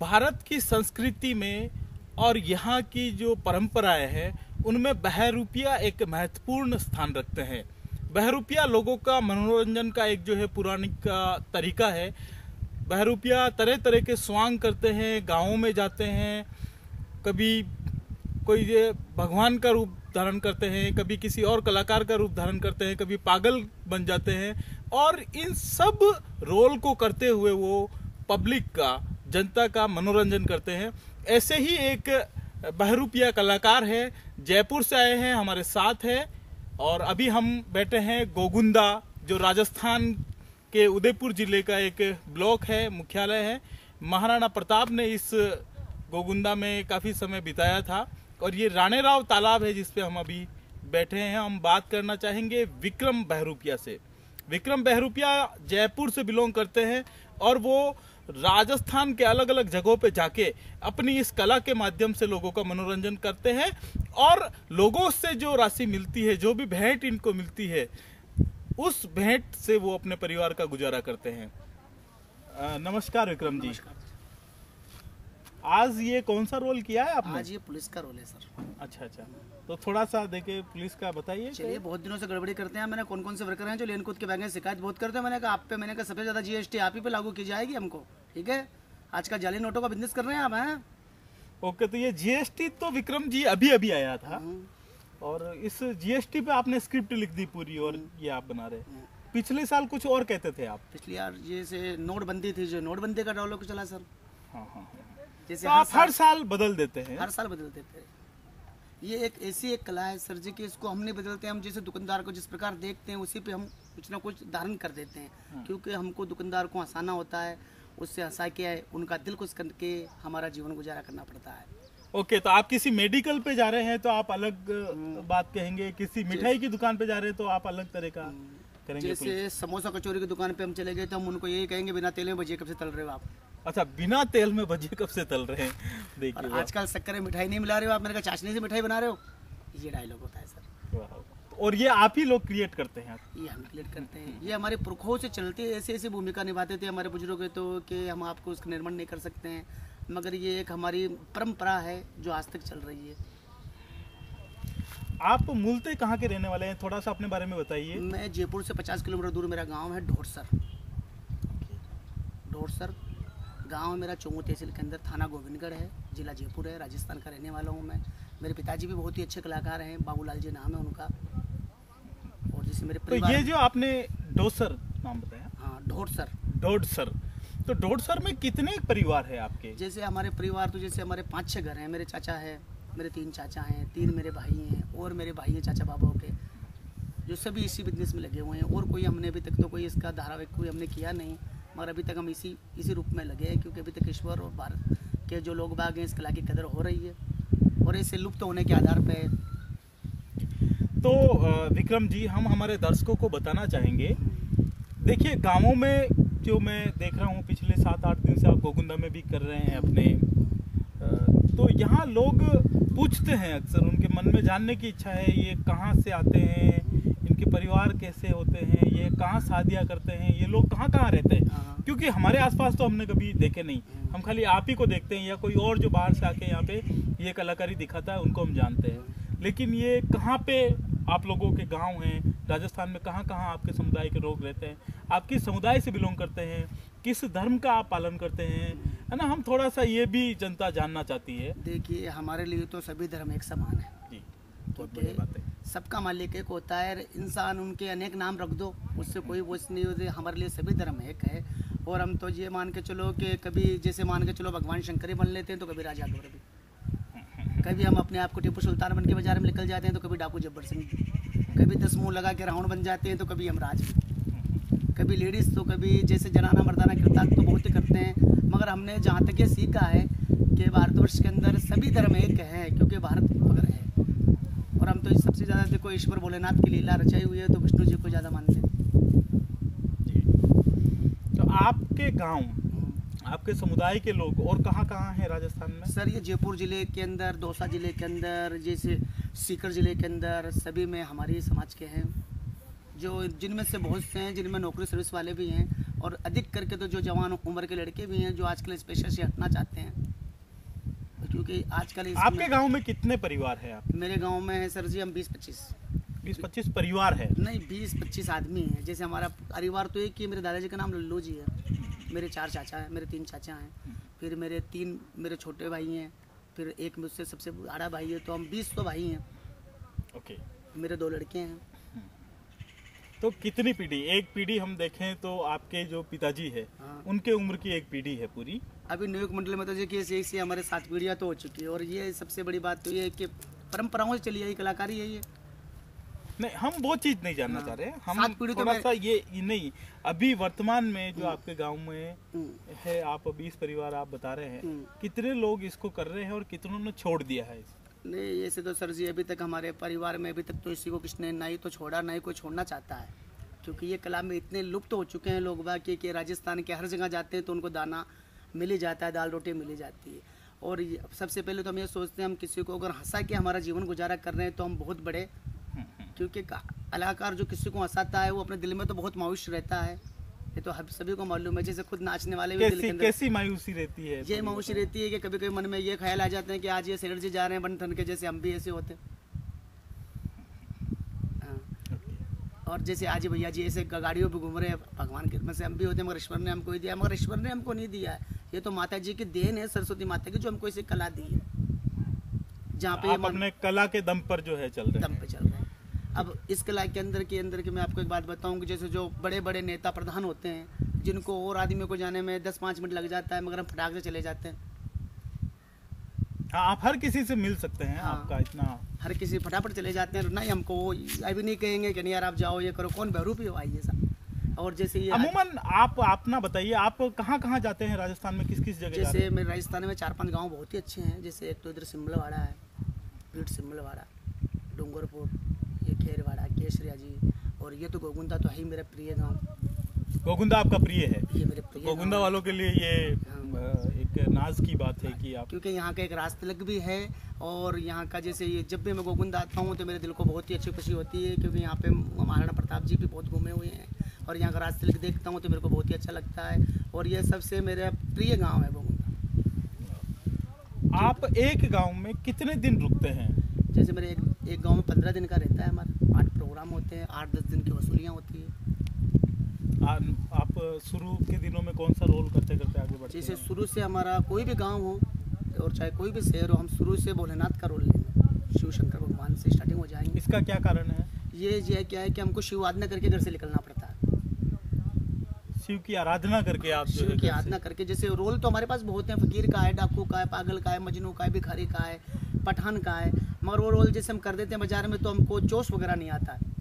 भारत की संस्कृति में और यहाँ की जो परंपराएं हैं उनमें बहरूपिया एक महत्वपूर्ण स्थान रखते हैं। बहरूपिया लोगों का मनोरंजन का एक जो है पौराणिक का तरीका है। बहरूपिया तरह तरह के स्वांग करते हैं, गाँवों में जाते हैं, कभी कोई ये भगवान का रूप धारण करते हैं, कभी किसी और कलाकार का रूप धारण करते हैं, कभी पागल बन जाते हैं और इन सब रोल को करते हुए वो पब्लिक का, जनता का मनोरंजन करते हैं। ऐसे ही एक बहरूपिया कलाकार है, जयपुर से आए हैं, हमारे साथ है और अभी हम बैठे हैं गोगुंदा, जो राजस्थान के उदयपुर जिले का एक ब्लॉक है, मुख्यालय है। महाराणा प्रताप ने इस गोगुंदा में काफ़ी समय बिताया था और ये राणेराव तालाब है जिस पे हम अभी बैठे हैं। हम बात करना चाहेंगे विक्रम बहरूपिया से। विक्रम बहरूपिया जयपुर से बिलोंग करते हैं और वो राजस्थान के अलग अलग जगहों पे जाके अपनी इस कला के माध्यम से लोगों का मनोरंजन करते हैं और लोगों से जो राशि मिलती है, जो भी भेंट इनको मिलती है, उस भेंट से वो अपने परिवार का गुजारा करते हैं। नमस्कार विक्रम जी। आज ये कौन सा रोल किया है आपने? आज ये पुलिस का रोल है सर। अच्छा, तो थोड़ा सा देखे पुलिस का बताइए। चलिए, बहुत दिनों से गड़बड़ी करते हैं। मैंने कौन कौन से वर्कर हैं जो लेन कूद के बैग शिकायत बहुत करते हैं। मैंने कहा आप पे, मैंने कहा सबसे ज्यादा जीएसटी आप ही पे लागू की जाएगी हमको, ठीक है। आजकल जाली नोटों का बिजनेस कर रहे हैं आप, हैं? ओके, तो ये जीएसटी तो विक्रम जी अभी अभी आया था और इस जीएसटी पे आपने स्क्रिप्ट लिख दी पूरी और ये आप बना रहे। पिछले साल कुछ और कहते थे आप। पिछली यार जैसे नोटबंदी थी, जो नोटबंदी का डायलॉग चला सर। हाँ। जैसे तो आप हर साल बदल देते हैं। हर साल बदल देते हैं। ये एक ऐसी एक कला है सर जी कि इसको हम नहीं बदलते। हम जैसे दुकानदार को जिस प्रकार देखते हैं उसी पे हम कुछ ना कुछ धारण कर देते हैं, क्योंकि हमको दुकानदार को हंसाना होता है, उससे हंसा के उनका दिल खुश करके हमारा जीवन गुजारा करना पड़ता है। ओके, तो आप किसी मेडिकल पे जा रहे हैं तो आप अलग बात कहेंगे, किसी मिठाई की दुकान पे जा रहे हैं तो आप अलग तरह का करेंगे। जैसे समोसा कचौरी की दुकान पे हम चले गए तो हम उनको यही कहेंगे बिना तेल में भजिए कब से तल रहे हो आप। अच्छा, बिना तेल में भजिए कब से तल रहे हैं? देखिए, आजकल शक्कर में मिठाई नहीं मिला रहे हो आप, मैंने कहा चाशनी से मिठाई बना रहे हो। ये डायलॉग होता है सर। और ये आप ही लोग क्रिएट करते हैं? ये हम क्रिएट करते हैं। ये हमारे पुरखों से चलते ऐसी ऐसी भूमिका निभाते थे हमारे बुजुर्ग, तो कि हम आपको उसका निर्माण नहीं कर सकते हैं, मगर ये एक हमारी परंपरा है जो आज तक चल रही है। आप मूलतः कहाँ के रहने वाले हैं? थोड़ा सा अपने बारे में बताइए। मैं जयपुर से 50 किलोमीटर दूर मेरा गांव है ढोरसर। ढोरसर गांव मेरा चोमू तहसील के अंदर, थाना गोविंदगढ़ है, जिला जयपुर है, राजस्थान का रहने वाला हूँ मैं। मेरे पिताजी भी बहुत ही अच्छे कलाकार हैं, बाबूलाल जी नाम है उनका। और जैसे मेरे तो ये जो आपने डोसर नाम बताया? हाँ, ढोरसर। ढोरसर, तो ढोरसर में कितने परिवार है आपके? जैसे हमारे परिवार तो जैसे हमारे 5-6 घर हैं। मेरे चाचा है, मेरे 3 चाचा हैं, 3 मेरे भाई हैं और मेरे भाई हैं चाचा बाबाओं के, जो सभी इसी बिजनेस में लगे हुए हैं। और कोई हमने अभी तक तो कोई इसका धारावाहिक कोई हमने किया नहीं, मगर अभी तक हम इसी रूप में लगे हैं, क्योंकि अभी तक ईश्वर और भारत के जो लोग बाग हैं इस कला की कदर हो रही है और इसे लुप्त होने के आधार पे। तो विक्रम जी, हम हमारे दर्शकों को बताना चाहेंगे, देखिए गांवों में जो मैं देख रहा हूँ पिछले 7-8 दिन से आप गोगुंदा में भी कर रहे हैं अपने, तो यहाँ लोग पूछते हैं अक्सर, उनके मन में जानने की इच्छा है, ये कहाँ से आते हैं, इनके परिवार कैसे होते हैं, ये कहाँ शादियाँ करते हैं, ये लोग कहाँ कहाँ रहते हैं, क्योंकि हमारे आसपास तो हमने कभी देखे नहीं। हम खाली आप ही को देखते हैं या कोई और जो बाहर से आके यहाँ पे ये कलाकारी दिखाता है उनको हम जानते हैं, लेकिन ये कहाँ पे आप लोगों के गांव हैं, राजस्थान में कहाँ कहाँ आपके समुदाय के लोग रहते हैं, आप किस समुदाय से बिलोंग करते हैं, किस धर्म का आप पालन करते हैं, है ना? हम थोड़ा सा ये भी जनता जानना चाहती है। देखिए, हमारे लिए तो सभी धर्म एक समान है जी, बहुत बड़ी बात है। सबका मालिक एक होता है, इंसान उनके अनेक नाम रख दो, उससे कोई वो नहीं होती। हमारे लिए सभी धर्म एक है और हम तो ये मान के चलो कि कभी जैसे मान के चलो भगवान शंकर ही बन लेते हैं, तो कभी राजा अकबर भी, कभी हम अपने आप को टिप्पू सुल्तान बन के बाजार में निकल जाते हैं, तो कभी डाकू जब्बर सिंह, कभी 10 मुँह लगा के रावण बन जाते हैं, तो कभी यमराज, कभी लेडीज़, तो कभी जैसे जनाना मर्दाना किरदार तो बहुत ही करते हैं। मगर हमने जहाँ तक ये सीखा है कि भारतवर्ष के अंदर सभी धर्म एक है, क्योंकि भारत पकड़ है और हम तो सबसे ज़्यादा देखो ईश्वर भोलेनाथ की लीला रचाई हुई है, तो विष्णु जी को ज़्यादा मानते हैं जी। तो आपके गांव, आपके समुदाय के लोग और कहाँ कहाँ हैं राजस्थान में? सर, ये जयपुर जिले के अंदर, दौसा जिले के अंदर, जैसे सीकर जिले के अंदर, सभी में हमारे समाज के हैं, जो जिनमें से बहुत से हैं जिनमें नौकरी सर्विस वाले भी हैं और अधिक करके तो जो जवान उम्र के लड़के भी हैं जो आजकल इस पेशे से हटना चाहते हैं, क्योंकि आजकल आपके गांव में कितने परिवार हैं आप? मेरे गांव में है सर जी हम 20-25 परिवार है? नहीं 20-25 आदमी हैं। जैसे हमारा परिवार तो एक ही, मेरे दादाजी का नाम लल्लू जी है, मेरे 4 चाचा हैं, मेरे 3 चाचा हैं, फिर मेरे 3 मेरे छोटे भाई हैं, फिर एक मुझसे सबसे बड़ा भाई है, तो हम 20 तो भाई हैं। ओके। मेरे 2 लड़के हैं। तो कितनी पीढ़ी, एक पीढ़ी हम देखें तो आपके जो पिताजी है उनके उम्र की एक पीढ़ी है पूरी। अभी नियोग मंडल में तो देखिए ऐसे हमारे 7 पीढ़ियाँ तो हो चुकी है, और ये सबसे बड़ी बात तो ये है कि परंपराओं से चली आई कलाकारी है ये। नहीं, हम वो चीज नहीं जानना चाह रहे हैं, हम 7 पीढ़ी थोड़ा तो सा ये नहीं, अभी वर्तमान में जो आपके गांव में है, आप 20 परिवार आप बता रहे हैं, कितने लोग इसको कर रहे हैं और कितनों ने छोड़ दिया है? नहीं ऐसे तो सर जी अभी तक हमारे परिवार में अभी तक तो इसी को किसने ना ही तो छोड़ा, ना ही कोई छोड़ना चाहता है, क्योंकि ये कला में इतने लुप्त हो चुके हैं लोग बाकी कि राजस्थान के हर जगह जाते हैं तो उनको दाना मिल ही जाता है, दाल रोटी मिल ही जाती है। और सबसे पहले तो हम ये सोचते हैं हम किसी को अगर हंसा के हमारा जीवन गुजारा कर रहे हैं तो हम बहुत बड़े, क्योंकि कलाकार जो किसी को हंसाता है वो अपने दिल में तो बहुत मायूस रहता है, ये तो हम सभी को मालूम है। जैसे खुद नाचने वाले भी दिल के अंदर कैसी मायूसी रहती है? ये मायूसी रहती है कि कभी कभी मन में ये ख्याल आ जाते हैं कि आज ये सेठ जी जा रहे हैं बन ठन के, जैसे हम भी ऐसे होते। और जैसे आज भैया जी ऐसे गाड़ियों पे घूम रहे हैं, भगवान की कृपा से हम भी होते हैं, मगर ईश्वर ने हमको ही दिया, मगर ईश्वर ने हमको नहीं दिया है, ये तो माता जी की देन है, सरस्वती माता की, जो हमको इसे कला दी है, जहाँ पे आप अपने कला के दम पर जो है चल रहे हैं। अब इस कला के अंदर के मैं आपको एक बात बताऊं कि जैसे जो बड़े बड़े नेता प्रधान होते हैं जिनको और आदमियों को जाने में 10-5 मिनट लग जाता है, मगर हम फटाक से चले जाते हैं। हाँ, आप हर किसी से मिल सकते हैं। हाँ, आपका इतना हर किसी फटाफट चले जाते हैं, नहीं हमको अभी नहीं कहेंगे कि नहीं यार आप जाओ ये करो, कौन बहरूपी हो आइए सब। और जैसे ये अमूमन आप अपना बताइए, आप कहाँ जाते हैं राजस्थान में, किस किस जगह? जैसे मेरे राजस्थान में 4-5 गाँव बहुत ही अच्छे हैं, जैसे एक तो इधर सिमलवाड़ा है, पीठ सिमलवाड़ा, डूंगरपुर, ये खेरवाड़ा, केसरिया जी, और ये तो गोगुंदा तो है ही मेरा प्रिय गांव। गोगुंदा आपका प्रिय है? ये मेरे प्रिय गोगुंदा वालों के लिए ये एक नाज की बात है कि आप, क्योंकि यहाँ का एक राजतिलक भी है, और यहाँ का जैसे ये जब भी मैं गोगुंदा आता हूँ तो मेरे दिल को बहुत ही अच्छी खुशी होती है, क्योंकि यहाँ पे महाराणा प्रताप जी भी बहुत घूमे हुए हैं, और यहाँ का राजतिलक देखता हूँ तो मेरे को बहुत ही अच्छा लगता है, और ये सबसे मेरा प्रिय गाँव है गोगुंदा। आप एक गाँव में कितने दिन रुकते हैं? जैसे मेरे एक गांव में 15 दिन का रहता है हमारा, 8 प्रोग्राम होते हैं, 8-10 दिन की वसूलियाँ होती है। आप शुरू के दिनों में कौन सा रोल करते करते आगे बढ़ते हैं? जैसे शुरू से हमारा कोई भी गांव हो और चाहे कोई भी शहर हो, हम शुरू से भोलेनाथ का रोल लेंगे, शिव शंकर भगवान से स्टार्टिंग हो जाएंगे। इसका क्या कारण है? ये क्या है कि हमको शिव आराधना करके घर से निकलना पड़ता है। शिव की आराधना करके आप शिव की आराधना करके, जैसे रोल तो हमारे पास बहुत है, फकीर का है, डाकू का है, पागल का है, मजनू का है, भिखारी का है, पठान का है, मगर वो रोल जैसे हम कर देते हैं बाजार में तो हमको जोश वगैरह नहीं आता है।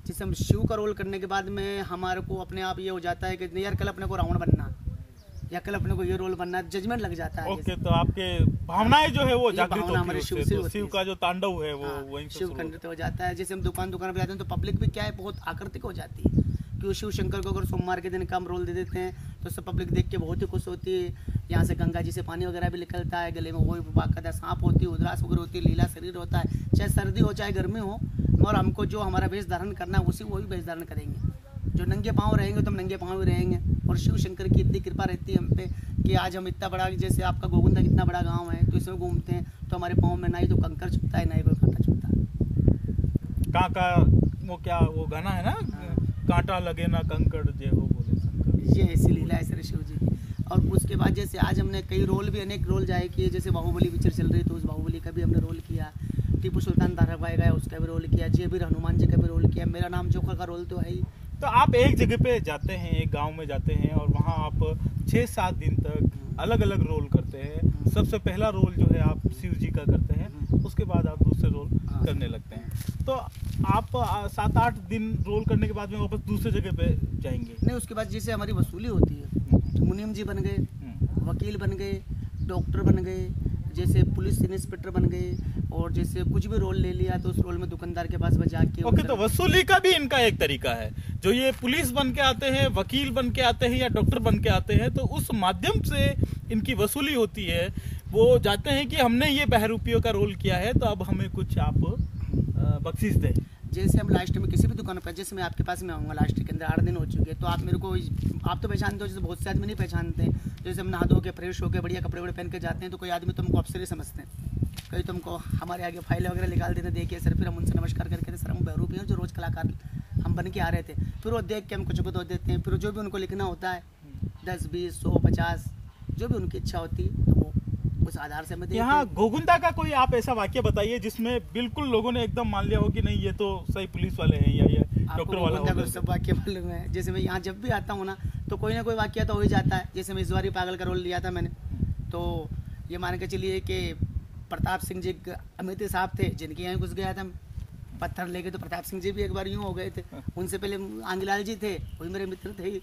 जैसे हम शिव का रोल करने के बाद में हमारे को अपने आप ये हो जाता है कि नहीं यार कल अपने को रावण बनना, या कल अपने को ये रोल बनना, जजमेंट लग जाता है। ओके, तो आपके भावनाएं जो है वो जागृत होती है, हमारे शिव का जो तांडव है वो वहीं शिव खंडित हो जाता है। जैसे हम दुकान पे जाते हैं तो पब्लिक भी क्या है बहुत आकर्षित हो जाती है, क्योंकि शिव शंकर को अगर सोमवार के दिन का हम रोल दे देते हैं तो सब पब्लिक देख के बहुत ही खुश होती है। यहाँ से गंगा जी से पानी वगैरह भी निकलता है, गले में वही बाकायदा सांप होती है, उदरास वगैरह होती है, लीला शरीर होता है, चाहे सर्दी हो चाहे गर्मी हो, और हमको जो हमारा वेश धारण करना है वही वेश धारण करेंगे। जो नंगे पाँव रहेंगे तो हम नंगे पाँव ही रहेंगे, और शिव शंकर की इतनी कृपा रहती है हम पे कि आज हम इतना बड़ा, जैसे आपका गोगुंदा कितना बड़ा गाँव है, तो इसमें घूमते हैं तो हमारे पाँव में ना ही तो कंकर छुपता है ना ही कोई कांटा छुपता है। काका वो क्या वो गाना है ना, कांटा लगे ना कंकड़ जे हो बोले शंकर, ये ऐसी लीला है सर शिव जी की। और उसके बाद जैसे आज हमने कई रोल भी अनेक रोल जाए किए, जैसे बाहुबली पिक्चर चल रही तो उस बाहुबली का भी हमने रोल किया, टीपू सुल्तान धारावाहिक है उसका भी रोल किया, जयवीर हनुमान जी का भी रोल किया, मेरा नाम जोखर का रोल तो है ही। तो आप एक जगह पे जाते हैं, एक गांव में जाते हैं और वहाँ आप 6-7 दिन तक अलग अलग रोल करते हैं। सबसे पहला रोल जो है आप शिव जी का करते हैं, उसके बाद आप दूसरे रोल करने लगते हैं। तो आप 7-8 दिन रोल करने के बाद में वापस दूसरे जगह पे जाएंगे? नहीं, उसके बाद जैसे हमारी वसूली होती है, मुनीम जी बन गए, वकील बन गए, डॉक्टर बन गए, जैसे पुलिस इंस्पेक्टर बन गए, और जैसे कुछ भी रोल ले लिया तो उस रोल में दुकानदार के पास बजा के। ओके, तो वसूली का भी इनका एक तरीका है, जो ये पुलिस बन के आते हैं, वकील बन के आते हैं या डॉक्टर बन के आते हैं, तो उस माध्यम से इनकी वसूली होती है। वो जाते हैं कि हमने ये बहरूपियों का रोल किया है तो अब हमें कुछ आप बख्शीश दें। जैसे हम लास्ट में किसी भी दुकान पर, जैसे मैं आपके पास में आऊँगा लास्ट के अंदर 8 दिन हो चुके हैं, तो आप मेरे को, आप तो पहचानते हो, जैसे बहुत से आदमी नहीं पहचानते हैं। जैसे हम नहा धो के फ्रेश होकर बढ़िया कपड़े वपड़े पहन के जाते हैं, तो कोई आदमी तुमको अफसर ही समझते हैं, कभी तुमको हमारे आगे फाइल वगैरह निकाल देते, देखिए सर, फिर हम उनसे नमस्कार करके थे, सर हम बहरूपी हैं जो रोज़ कलाकार हम बन के आ रहे थे। फिर वो देख के हम कुछ बता देते हैं, फिर जो भी उनको लिखना होता है 10, 20, 100, 50 जो भी उनकी इच्छा होती है, तो वो उस आधार से हमें। यहाँ गोगुंदा का कोई आप ऐसा वाक्य बताइए जिसमें बिल्कुल लोगों ने एकदम मान लिया हो कि नहीं ये तो सही पुलिस वाले हैं या ये डॉक्टर वाला होगा। सब वाक्य मालूम है। जैसे मैं यहाँ जब भी आता हूँ ना, तो कोई ना कोई वाक्य तो हो ही जाता है। जैसे मैं इस बार पागल का रोल लिया था मैंने, तो ये मान के चलिए कि प्रताप सिंह जी अमित साहब थे, जिनके यहाँ घुस गया था पत्थर लेके, तो प्रताप सिंह जी भी एक बार यूँ हो गए थे। उनसे पहले आंगीलाल जी थे, वही मेरे मित्र थे ही।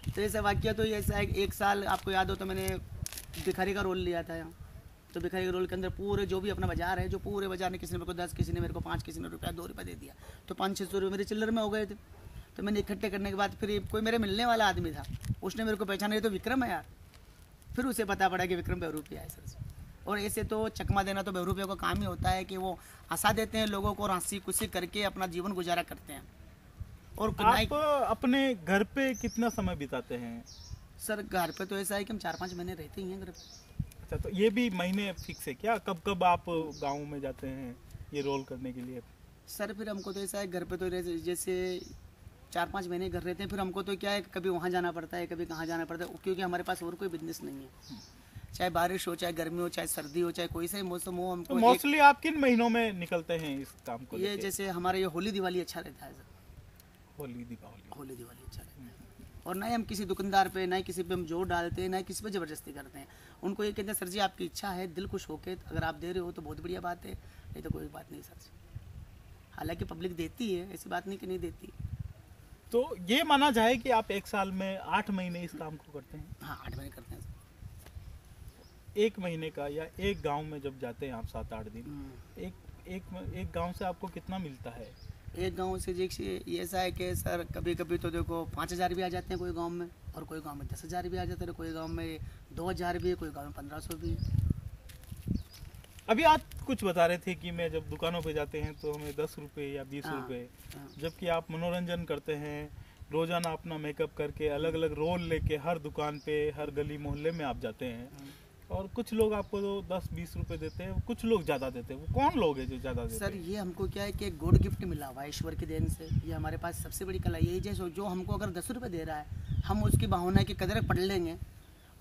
तो ऐसा वाक्य तो ऐसा एक साल आपको याद हो तो मैंने भिखारी का रोल लिया था यहाँ। तो भिखारी के रोल के अंदर पूरे जो भी अपना बाजार है, जो पूरे बाजार ने, किसी ने मेरे को 10, किसी ने मेरे को 5, किसी ने रुपया 2 रुपये दे दिया, तो 500-600 रुपये मेरे चिल्लर में हो गए थे। तो मैंने इकट्ठे करने के बाद फिर कोई मेरे मिलने वाला आदमी था, उसने मेरे को पहचाना, ये तो विक्रम है यार। फिर उसे पता पड़ा कि विक्रम बहरूपिया है सर। और ऐसे तो चकमा देना तो बहरूपिया का काम ही होता है कि वो हंसा देते हैं लोगों को, और हंसी खुशी करके अपना जीवन गुजारा करते हैं। और आप अपने घर पे कितना समय बिताते हैं? सर घर पे तो ऐसा है कि हम 4-5 महीने रहते ही हैं घर पे। अच्छा, तो ये भी महीने फिक्स है क्या? कब कब आप गाँव में जाते हैं ये रोल करने के लिए? सर फिर हमको तो ऐसा है, घर पे तो जैसे 4-5 महीने घर रहते हैं, फिर हमको तो क्या है, कभी वहाँ जाना पड़ता है, कभी कहाँ जाना पड़ता है, क्योंकि हमारे पास और कोई बिजनेस नहीं है। चाहे बारिश हो, चाहे गर्मी हो, चाहे सर्दी हो, चाहे कोई सा ही मौसम हो, हमको तो मोस्टली आप किन महीनों में निकलते हैं इस काम को? ये जैसे हमारे ये होली दिवाली अच्छा रहता है सर। होली दिवाली अच्छा रहता है। और ना ही हम किसी दुकानदार पे, ना ही किसी पे हम जोर डालते हैं, ना ही किसी पे ज़बरदस्ती करते हैं। उनको ये कहते हैं सर जी आपकी इच्छा है, दिल खुश होके अगर आप दे रहे हो तो बहुत बढ़िया बात है, नहीं तो कोई बात नहीं सर जी। हालांकि पब्लिक देती है, ऐसी बात नहीं कि नहीं देती। तो ये माना जाए कि आप एक साल में 8 महीने इस काम को करते हैं? हाँ 8 महीने करते हैं सर। 1 महीने का या एक गांव में जब जाते हैं आप 7-8 दिन, एक गांव से आपको कितना मिलता है? एक गांव से ये ऐसा है कि सर कभी कभी तो देखो 5,000 भी आ जाते हैं कोई गांव में, और कोई गांव में 10,000 भी आ जाते हैं, कोई गांव में 2,000 भी है, कोई गांव में 1,500 भी है। अभी आप कुछ बता रहे थे कि मैं जब दुकानों पे जाते हैं तो हमें 10 रुपये या 20 रुपये, जबकि आप मनोरंजन करते हैं, रोजाना अपना मेकअप करके अलग अलग रोल लेके हर दुकान पे, हर गली मोहल्ले में आप जाते हैं, और कुछ लोग आपको तो 10-20 रुपए देते हैं, कुछ लोग ज़्यादा देते हैं। वो कौन लोग हैं जो ज़्यादा देते हैं? सर ये हमको क्या है कि गॉड गिफ्ट मिला हुआ है ईश्वर की देन से। ये हमारे पास सबसे बड़ी कला यही है, जो हमको अगर 10 रुपये दे रहा है, हम उसकी भावना की कदर पढ़ लेंगे,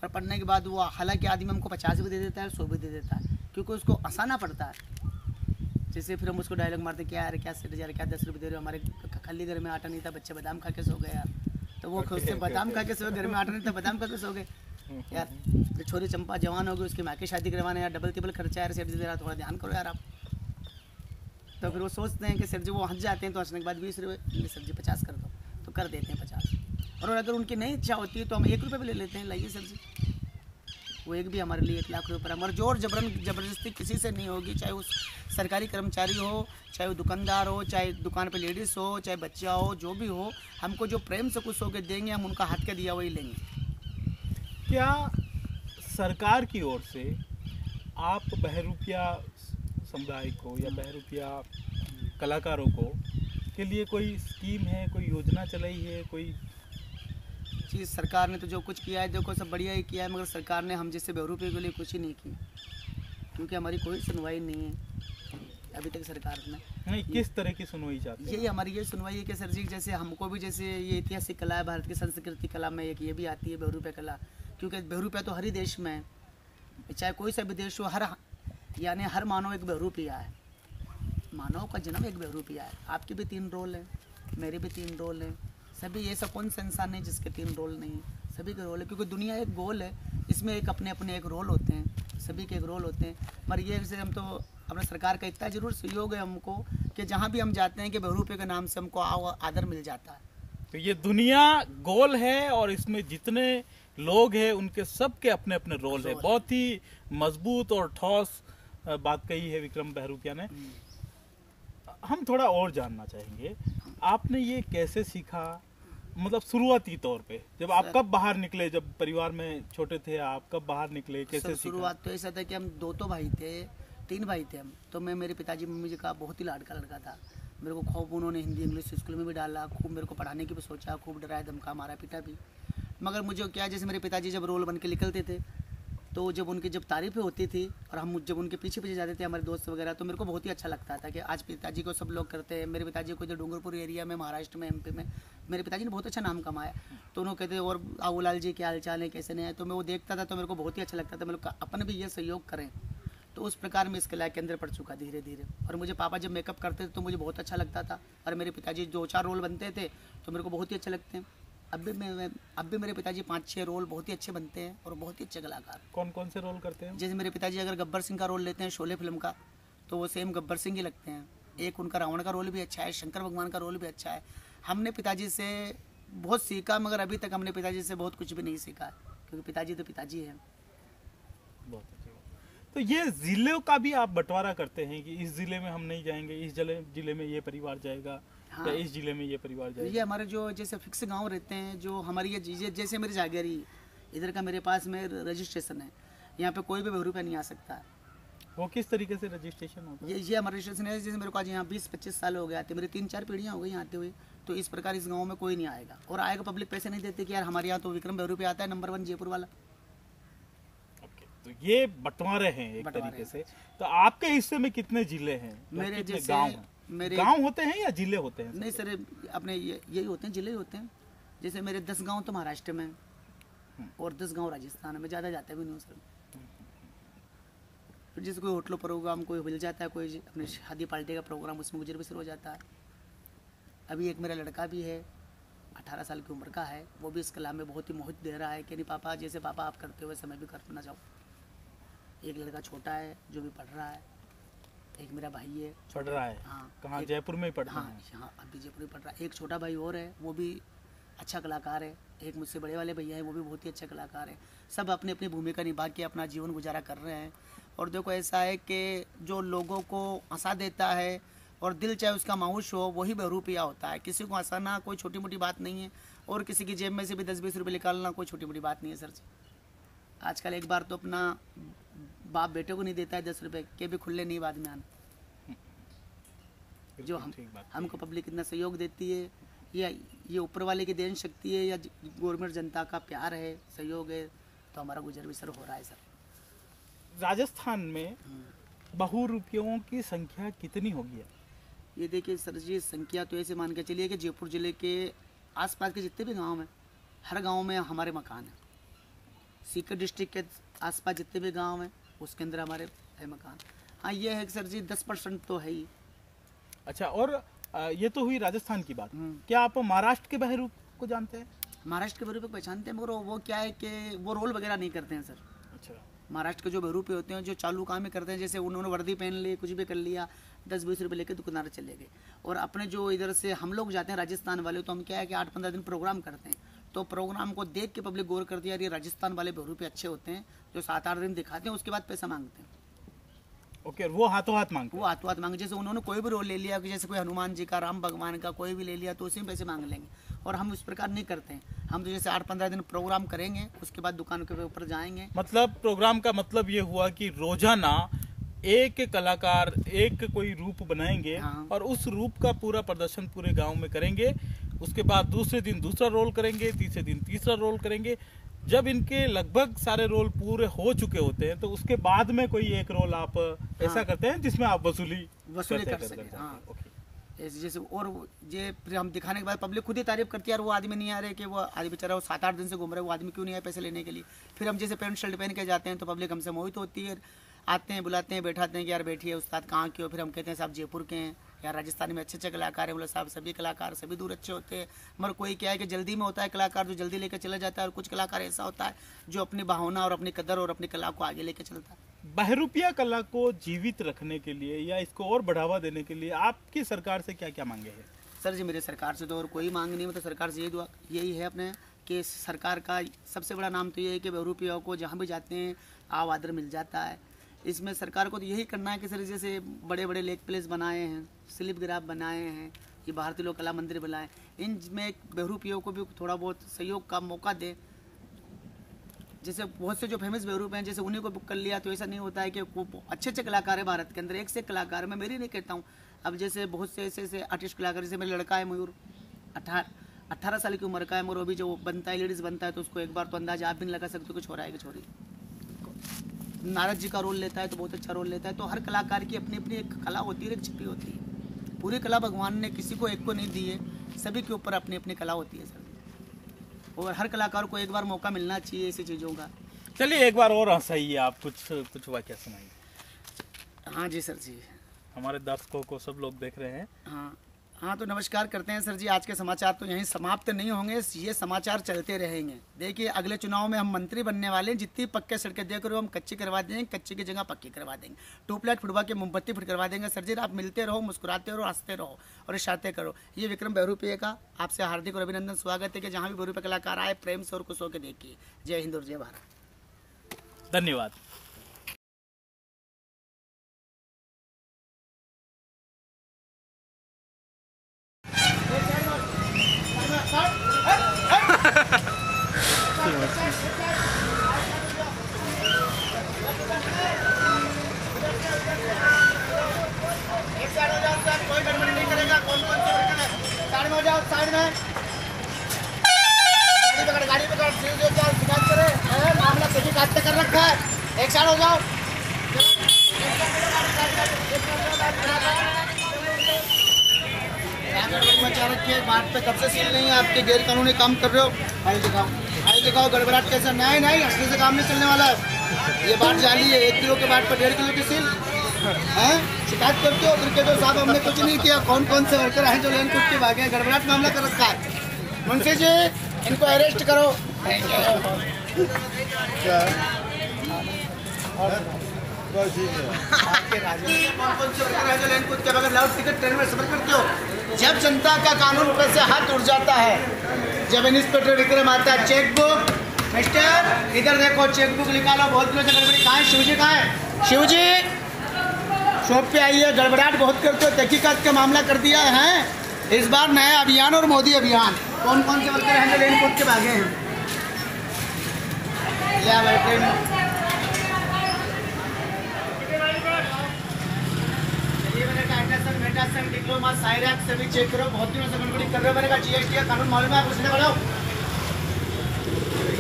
और पढ़ने के बाद वो हालांकि आदमी हमको 50 भी दे देता है, 100 भी दे देता है, क्योंकि उसको हंसाना पड़ता है। जैसे फिर हम उसको डायलॉग मारते क्या यार, क्या सेठ यार, क्या 10 रुपये दे रहे हो, हमारे खाली घर में आटा नहीं था, बच्चे बादाम खा के सो गए यार, तो वो खुद से बादाम खा के सो, घर में आटा नहीं था, बादाम खा के सो गए यार। तो छोरी चंपा जवान हो गई, उसकी माँ की शादी करवाना यार, डबल टिबल खर्चा यार, सेठ जी जरा थोड़ा ध्यान करो यार आप। तो फिर वो सोचते हैं कि सेठ जी वो हंस जाते हैं, तो हंसने के बाद 20 रुपये, सर जी 50 कर दो, तो कर देते हैं 50। और अगर उनकी नहीं इच्छा होती है तो हम 1 रुपये भी ले लेते हैं, लाइए सर जी, वो एक भी हमारे लिए 1 लाख रुपये पर। हमारे जोर जबरदस्ती किसी से नहीं होगी, चाहे वो सरकारी कर्मचारी हो, चाहे वो दुकानदार हो, चाहे दुकान पे लेडीज़ हो, चाहे बच्चा हो, जो भी हो, हमको जो प्रेम से खुश होकर देंगे, हम उनका हाथ का दिया वही लेंगे। क्या सरकार की ओर से आप बहरूपिया समुदाय को या बहरूपिया कलाकारों को के लिए कोई स्कीम है, कोई योजना चलाई है, कोई चीज़? सरकार ने तो जो कुछ किया है देखो सब बढ़िया ही किया है, मगर सरकार ने हम जैसे बहरूपिया के लिए कुछ ही नहीं की, क्योंकि हमारी कोई सुनवाई नहीं है अभी तक सरकार ने। नहीं, किस तरह की सुनवाई चाहते हैं? यही हमारी ये सुनवाई है कि सर जी जैसे हमको भी, जैसे ये ऐतिहासिक कला है, भारत की संस्कृति कला में एक ये भी आती है बहरूपिया कला, क्योंकि बहरूपिया तो हर ही देश में है, चाहे कोई सा भी देश हो, यानी हर मानव एक बहरूपिया है, मानव का जन्म एक बहरूपिया है। आपके भी 3 रोल हैं, मेरे भी 3 रोल हैं, सभी ऐसा कौन सा इंसान नहीं जिसके 3 रोल नहीं, सभी के रोल है, क्योंकि दुनिया एक गोल है, इसमें एक अपने अपने एक रोल होते हैं, सभी के एक रोल होते हैं। पर ये जैसे हम तो अपने सरकार का इतना जरूर सहयोग है हमको कि जहाँ भी हम जाते हैं कि बहरूपिया के नाम से हमको आदर मिल जाता है। तो ये दुनिया गोल है, और इसमें जितने लोग हैं उनके सबके अपने अपने रोल है। बहुत ही मजबूत और ठोस बात कही है विक्रम बहरूपिया ने। हम थोड़ा और जानना चाहेंगे, आपने ये कैसे सीखा, मतलब शुरुआती तौर पे जब आप कब बाहर निकले, जब परिवार में छोटे थे आप कब बाहर निकले, कैसे सीखा? शुरुआत तो ऐसा था कि हम 2 भाई थे, 3 भाई थे हम, तो मैं मेरे पिताजी मम्मी जी का बहुत ही लाडका लड़का था। मेरे को खूब उन्होंने हिंदी इंग्लिश स्कूल में भी डाला, खूब मेरे को पढ़ाने की भी सोचा, खूब डराया धमका मारा पीटा भी। मगर मुझे क्या, जैसे मेरे पिताजी जब रोल बन के निकलते थे तो जब उनकी जब तारीफ़ें होती थी और हम जब उनके पीछे पीछे जाते थे हमारे दोस्त वगैरह, तो मेरे को बहुत ही अच्छा लगता था कि आज पिताजी को सब लोग करते हैं। मेरे पिताजी को जो डूंगरपुर एरिया में, महाराष्ट्र में, MP में मेरे पिताजी ने बहुत अच्छा नाम कमाया। तो उन्होंने कहते और आऊलाल जी क्या हाल चाल है, कैसे नहीं है, तो मैं वो देखता था तो मेरे को बहुत ही अच्छा लगता था। मेरे को अपन भी ये सहयोग करें, तो उस प्रकार मैं इस कला के अंदर पड़ चुका धीरे धीरे। और मुझे पापा जब मेकअप करते थे तो मुझे बहुत अच्छा लगता था, और मेरे पिताजी 2-4 रोल बनते थे तो मेरे को बहुत ही अच्छे लगते हैं। अब भी मेरे पिताजी 5-6 रोल बहुत ही अच्छे बनते हैं और बहुत ही अच्छे कलाकार। कौन कौन से रोल करते हैं? जैसे मेरे पिताजी अगर गब्बर सिंह का रोल लेते हैं शोले फिल्म का, तो वो सेम गब्बर सिंह ही लगते हैं। एक उनका रावण का रोल भी अच्छा है, शंकर भगवान का रोल भी अच्छा है। हमने पिताजी से बहुत सीखा, मगर अभी तक हमने पिताजी से बहुत कुछ भी नहीं सीखा, क्योंकि पिताजी तो पिताजी हैं। बहुत अच्छी बात। तो ये जिलों का भी आप बंटवारा करते हैं कि इस जिले में हम नहीं जाएंगे, इस जिले में ये परिवार जाएगा, हाँ, या इस जिले में ये परिवार जाएगा? ये हमारे जो जैसे फिक्स गांव रहते हैं, जो हमारी ये चीज़ें, जैसे मेरी जागीरी इधर का मेरे पास में रजिस्ट्रेशन है, यहाँ पे कोई भी बहरूपा नहीं आ सकता है। वो किस तरीके से रजिस्ट्रेशन होता है? ये हमारा रजिस्ट्रेशन है। जैसे मेरे को आज यहाँ 20-25 साल हो गए आते, मेरी 3-4 पीढ़ियाँ हो गई यहाँ आते हुए। तो इस प्रकार इस गांव में कोई नहीं आएगा, और आएगा पब्लिक पैसे नहीं देते कि यार हमारे यहाँ तो विक्रम बहरूपे आता है नंबर 1 जयपुर वाला। तो ये बंटवारे हैं एक तरीके से। तो आपके हिस्से में कितने जिले हैं? मेरे कितने जैसे गांव हैं? मेरे गांव होते हैं या जिले होते हैं? नहीं सर, अपने यही होते हैं, जिले ही होते हैं। जैसे मेरे 10 गांव तो महाराष्ट्र में और 10 गांव राजस्थान में, ज़्यादा जाते भी नहीं सर। फिर जैसे कोई होटल प्रोग्राम कोई मिल जाता है, कोई अपने शादी पार्टी का प्रोग्राम, उसमें गुजर बसर हो जाता है। अभी एक मेरा लड़का भी है, 18 साल की उम्र का है, वो भी इस कला में बहुत ही मोहित दे रहा है कि नहीं पापा, जैसे पापा आप करते हुए समय भी करना चाहो। एक लड़का छोटा है जो भी पढ़ रहा है, एक मेरा भाई है पढ़ रहा है। हाँ, कहाँ? जयपुर में ही पढ़ रहा हाँ है? हाँ, अभी जयपुर में पढ़ रहा है। एक छोटा भाई और है, वो भी अच्छा कलाकार है। एक मुझसे बड़े वाले भैया हैं, वो भी बहुत ही अच्छे कलाकार हैं। सब अपनी अपनी भूमिका निभा के अपना जीवन गुजारा कर रहे हैं। और देखो ऐसा है कि जो लोगों को हंसा देता है और दिल चाहे उसका मायूस हो, वही बहरूपिया होता है। किसी को हंसाना कोई छोटी मोटी बात नहीं है, और किसी की जेब में से भी 10-20 रुपये निकालना कोई छोटी मोटी बात नहीं है सर जी। आजकल एक बार तो अपना बाप बेटे को नहीं देता है 10 रुपये के भी खुले नहीं बाद में आना। जो हमको पब्लिक इतना सहयोग देती है, या ये ऊपर वाले की देन शक्ति है, या गवर्नमेंट जनता का प्यार है, सहयोग है, तो हमारा गुजर बसर हो रहा है सर। राजस्थान में बहुरूपियों की संख्या कितनी होगी? ये देखिए सर जी, संख्या तो ऐसे मान के चलिए कि जयपुर जिले के आसपास के जितने भी गांव हैं, हर गांव में हमारे मकान हैं। सीकर डिस्ट्रिक्ट के आसपास जितने भी गांव हैं, उसके अंदर हमारे है मकान। हाँ, ये है कि सर जी 10% तो है ही। अच्छा, और ये तो हुई राजस्थान की बात। क्या आप महाराष्ट्र के बहरूप को जानते हैं? महाराष्ट्र के बहरूप पहचानते हैं, मगर वो क्या है कि वो रोल वगैरह नहीं करते हैं सर। अच्छा, महाराष्ट्र के जो बहरूपे होते हैं, जो चालू काम ही करते हैं, जैसे उन्होंने वर्दी पहन ली, कुछ भी कर लिया, 10-20 रुपये लेके दुकानदार चले गए। और अपने जो इधर से हम लोग जाते हैं राजस्थान वाले, तो हम क्या है कि 8-15 दिन प्रोग्राम करते हैं। तो प्रोग्राम को देख के पब्लिक गौर करती है, यार ये राजस्थान वाले बहरूपे अच्छे होते हैं, जो 7-8 दिन दिखाते हैं, उसके बाद पैसा मांगते हैं। ओके, वो हाथों हाथ मांगते वो हाथों हाथ मांगे। जैसे उन्होंने कोई भी रोल ले लिया, कि जैसे कोई हनुमान जी का, राम भगवान का कोई भी ले लिया, तो उसी में पैसे मांग लेंगे। और हम इस प्रकार नहीं करते हैं। हम तो जैसे 8-15 दिन प्रोग्राम करेंगे, उसके बाद दुकान के ऊपर जाएंगे। मतलब प्रोग्राम का मतलब ये हुआ कि रोजाना एक कलाकार एक कोई रूप बनाएंगे, हाँ। और उस रूप का पूरा प्रदर्शन पूरे गांव में करेंगे। उसके बाद दूसरे दिन दूसरा रोल करेंगे, तीसरे दिन तीसरा रोल करेंगे। जब इनके लगभग सारे रोल पूरे हो चुके होते हैं, तो उसके बाद में कोई एक रोल आप ऐसा करते हैं जिसमें आप वसूली कर सकें। हाँ, ऐसे जैसे, और ये फिर हम दिखाने के बाद पब्लिक खुद ही तारीफ करती है, यार वो आदमी नहीं आ रहे, कि वो आदमी बेचारा वो 7-8 दिन से घूम रहा है, वो आदमी क्यों नहीं आया पैसे लेने के लिए। फिर हम जैसे पैंट शर्ट पहन के जाते हैं, तो पब्लिक हमसे मोहित होती है, आते हैं, बुलाते हैं, बैठाते हैं कि यार बैठिए उस्ताद कहाँ के हो। फिर हम कहते हैं साहब जयपुर के हैं। यार राजस्थान में अच्छे अच्छे कलाकार हैं। बोले साहब सभी कलाकार सभी दूर अच्छे होते हैं, मगर कोई क्या है कि जल्दी में होता है कलाकार, जो जल्दी लेकर चला जाता है, और कुछ कलाकार ऐसा होता है जो अपनी भावना और अपनी कदर और अपनी कला को आगे लेकर चलता है। बहरूपिया कला को जीवित रखने के लिए या इसको और बढ़ावा देने के लिए आपकी सरकार से क्या क्या मांगे हैं? सर जी, मेरे सरकार से तो और कोई मांग नहीं, मतलब सरकार से यही है अपने कि सरकार का सबसे बड़ा नाम तो ये है कि बहरूपिया को जहाँ भी जाते हैं आव आदर मिल जाता है। इसमें सरकार को तो यही करना है कि सर जैसे बड़े बड़े लेक प्लेस बनाए हैं, स्लिप ग्राफ बनाए हैं, ये भारतीय लोक कला मंदिर बनाए, इनमें बहरूपियों को भी थोड़ा बहुत सहयोग का मौका दे। जैसे बहुत से जो फेमस बहरूप हैं, जैसे उन्हीं को बुक कर लिया, तो ऐसा नहीं होता है कि अच्छे अच्छे कलाकार हैं भारत के अंदर, एक से कलाकार मैं मेरी नहीं कहता हूँ। अब जैसे बहुत से ऐसे आर्टिस्ट कलाकार, जैसे मेरा लड़का है मयूर, 18 साल की उम्र का है, और अभी जो बनता है लेडीज़ बनता है तो उसको एक बार तो अंदाजा आप भी नहीं लगा सकते कि छोरा है कि छोरी। नारद जी का रोल लेता है तो बहुत अच्छा रोल लेता है। तो हर कलाकार की अपनी अपनी एक कला होती है, एक छिपी होती है। पूरी कला भगवान ने किसी को एक को नहीं दी है, सभी के ऊपर अपनी अपनी कला होती है सर। और हर कलाकार को एक बार मौका मिलना चाहिए ऐसी चीज़ों का। चलिए एक बार और हंसाइए आप, कुछ वाक्य सुनाइए। हाँ जी सर जी, हमारे दर्शकों को सब लोग देख रहे हैं। हाँ तो नमस्कार करते हैं सर जी। आज के समाचार तो यहीं समाप्त नहीं होंगे, ये समाचार चलते रहेंगे। देखिए अगले चुनाव में हम मंत्री बनने वाले हैं। जितनी पक्के सड़कें देख रहे हो हम कच्ची करवा देंगे, कच्ची की जगह पक्की करवा देंगे। ट्यूबलाइट फुटवा के मोमबत्ती फिट करवा देंगे। सर जी आप मिलते रहो, मुस्कुराते रहो, हंसते रहो और इशारते करो। ये विक्रम बहरूपिया का आपसे हार्दिक और अभिनंदन स्वागत है कि जहाँ भी बहरूपिया कलाकार आए प्रेम से और खुश होकर देखिए। जय हिंद और जय भारत। धन्यवाद। कोई गड़बड़ी नहीं करेगा। कौन कौन से वर्कर है? साइड में हो जाओ, साइड में। गाड़ी पकड़ शिकायत करे, मामला सभी काटते कर रखा है। एक साइड हो जाओ। बचा रखिए, बात पे कब से सील नहीं है, आपके गैर कानूनी काम कर रहे हो। आई दिखाओ गड़बड़ाहट कैसे। नहीं नहीं, असली से काम नहीं चलने वाला है। ये बात जाली है, 1 किलो के बाट पर 1.5 किलो की सील है। शिकायत करते हो फिर कहते हो साहब हमने कुछ नहीं किया। कौन कौन से वर्कर हैं जो लेन कूद के भागे? गड़बड़ाहट मामला कर रखा है। मुंशी जी इनको अरेस्ट करो। आपके राज्य में कौन कौन से वर्कर हैं जो लेन कूद के बगैर लाउड टिकट ट्रेन में सफर करते हो? जब जनता का कानून पर से हाथ उड़ जाता है, जब इंस्पेक्टर विक्रम आता है, चेकबुक मिस्टर इधर देखो, चेकबुक निकालो। बहुत दिनों से गड़बड़ी। कहाँ है शिवजी? कहाँ है शिवजी? शॉप पे आइए। गड़बड़ाहट बहुत करते हो, तहकीकात का मामला कर दिया है इस बार नया अभियान और मोदी अभियान। कौन कौन से वर्कर हैं जो लेन कूद के भागे हैं? या बैठे डिप्लोमा साइरैक सभी चेक करो। बहुत दिनों से गड़बड़ी कर रहे हो। मैंने कहा जीएसटी का कानून मालूम है, उसने बढ़ाओ।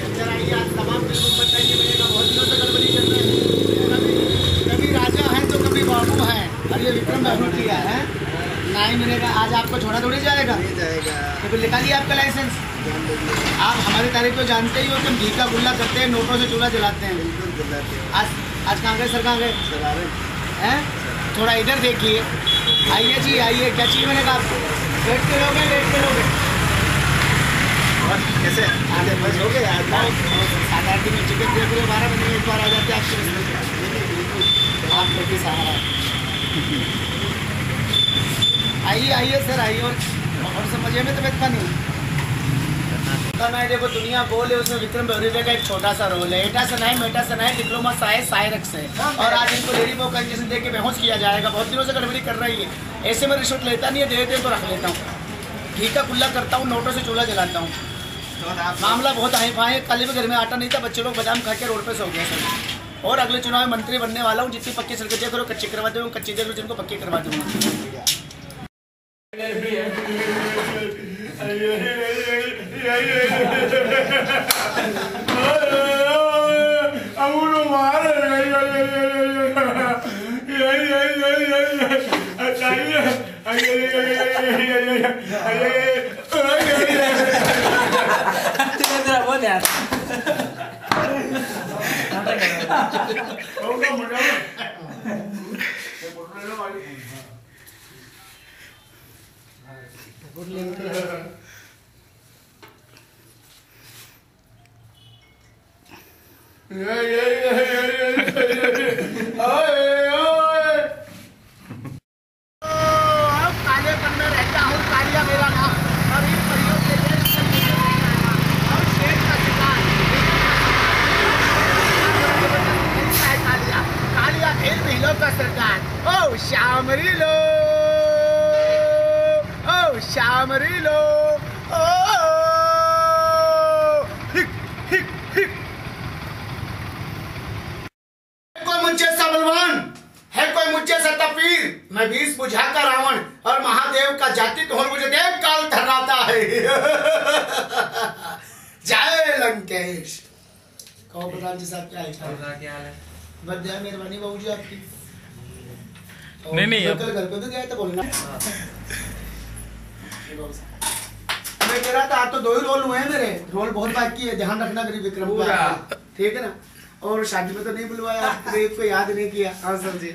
अंदर आइए, आज तमाम बिल्कुल बताइए। मैंने कहा बहुत दिनों से गड़बड़ी कर रहे हैं। कभी राजा हैं तो कभी बाबू हैं, और ये विक्रम बहरूपिया है। नहीं मैंने कहा आज आपको छोड़ा थोड़ी जाएगा। तो फिर निकालिए आपका लाइसेंस। आप हमारी तारीख को जानते ही हो कि हम घी का गुल्ला करते हैं, नोटों से चूल्हा जलाते हैं। आज कहाँ गए सर? कहाँ गए हैं? थोड़ा इधर देखिए। आइए जी आइए। क्या चाहिए? मैंने कहा आपको लेट के लोगे, लेट के लोगे। कैसे आधे बज हो गए? 7-8 दिन में टिकट देख रहे हो, 12 बजे एक बार आ जाते आपके। आप लोग भी सहारा। आइए आइए सर आइए। और समझिए में तो बैठता नहीं। मैं देखो दुनिया गोल है, उसमें विक्रम बहरूपिया का एक छोटा सा रोल है। एटा सन है, मेटा सन है, डिप्लोमा साइरक्स है। और आज इनको लेडी बो का इंजेक्शन दे के बेहोश किया जाएगा। बहुत दिनों से गड़बड़ी कर रही है। ऐसे में रिश्वत लेता नहीं है, दे देते हैं तो रख लेता हूँ। घी का कुल्ला करता हूँ, नोटों से चूल्हा जलाता हूँ। मामला बहुत हाई फाई है। कल भी घर में आटा नहीं था, बच्चे लोग बादाम खा के रोड पे सो गए सर। और अगले चुनाव में मंत्री बनने वाला हूँ। जितनी पक्की सड़कें देख रहे हो कच्ची करवा दूँगा, कच्ची देख लो जिनको पक्की करवा दूँगा। कालेपन में रहता हूँ, कालिया मेरा नाम। और इन परियों के लिए और शेर का शिकार कालिया, कालिया खेल भीलों का सरकार। ओ श्यामरी लो, ओ श्यामरी लो, ओ हिक हिक हिक। मुंचे सा बलवान कैश। कहो प्रधान जी साहब क्या है? बढ़िया, मेहरबानी बाबू जी आपकी। नहीं, कल घर पे तो गया था बोलना। मैं कह रहा था आज तो 2 ही रोल हुए हैं मेरे, रोल बहुत बाकी है, ध्यान रखना गरीब विक्रम का, ठीक है ना। और शादी में तो नहीं बुलवाया, गरीब को याद नहीं किया। हाँ सर जी।